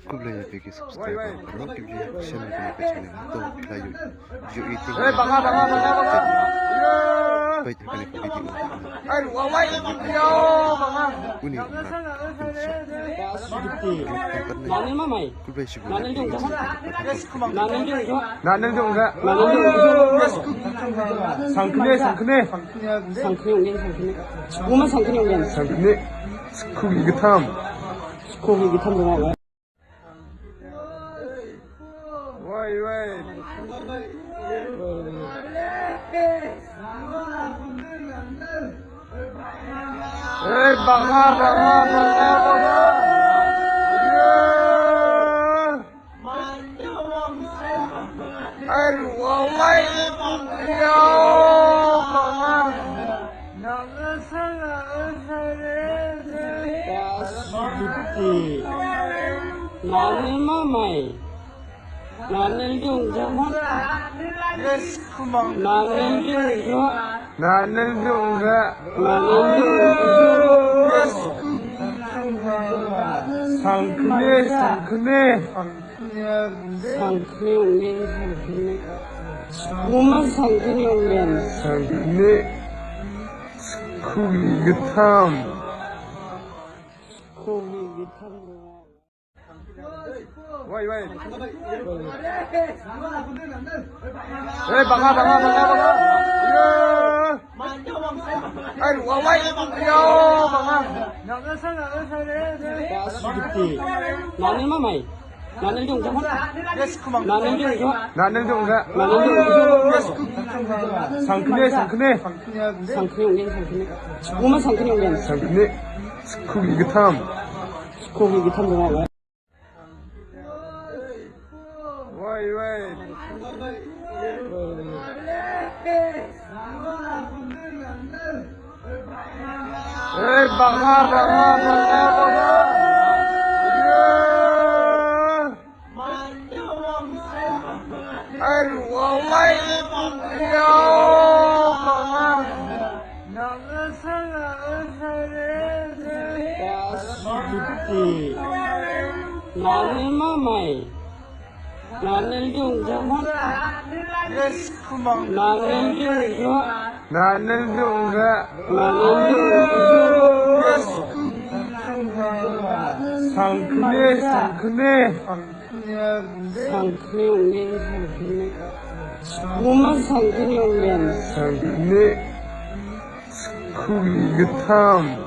Kublaya bagi subscriber kalau video channel ko na channel to layo video eating baka baik ka na video ay waway yo baka uni 나는 마마이 kublaya siguro 나는 좀 가. 나는 나는 좀 가. 나는 상크네 상크용 상크네. 오만 상크용 된. 상크네 스쿠 이그탐 거기 기타 뭐야? 와이 에이 baka ay waway yo 나는 마마이 나는 좀 가. 나는 좀 가. 나는 좀가 상크네 상크용 된 상크네. 오만 상크용 된. 상크네 스쿠 이그탐 거기 기타 뭐야? 와이 에이 baka ay waway yo baka 나는 마마이 나는 좀 가. 나는 좀 가. 나는 좀가 나는 좀 상크네 상크용 된 상크네. 오만 상크용 된. 상크네 스쿠 이그탐 거기 기타 뭐야? 와이 에이 baka ay waway yo 나는 마마이 나는 좀 가. 나는 좀 가. 나는 좀가 상크네 상크용 된 상크네. 오만 상크용 된. 상크네 스쿠 이그탐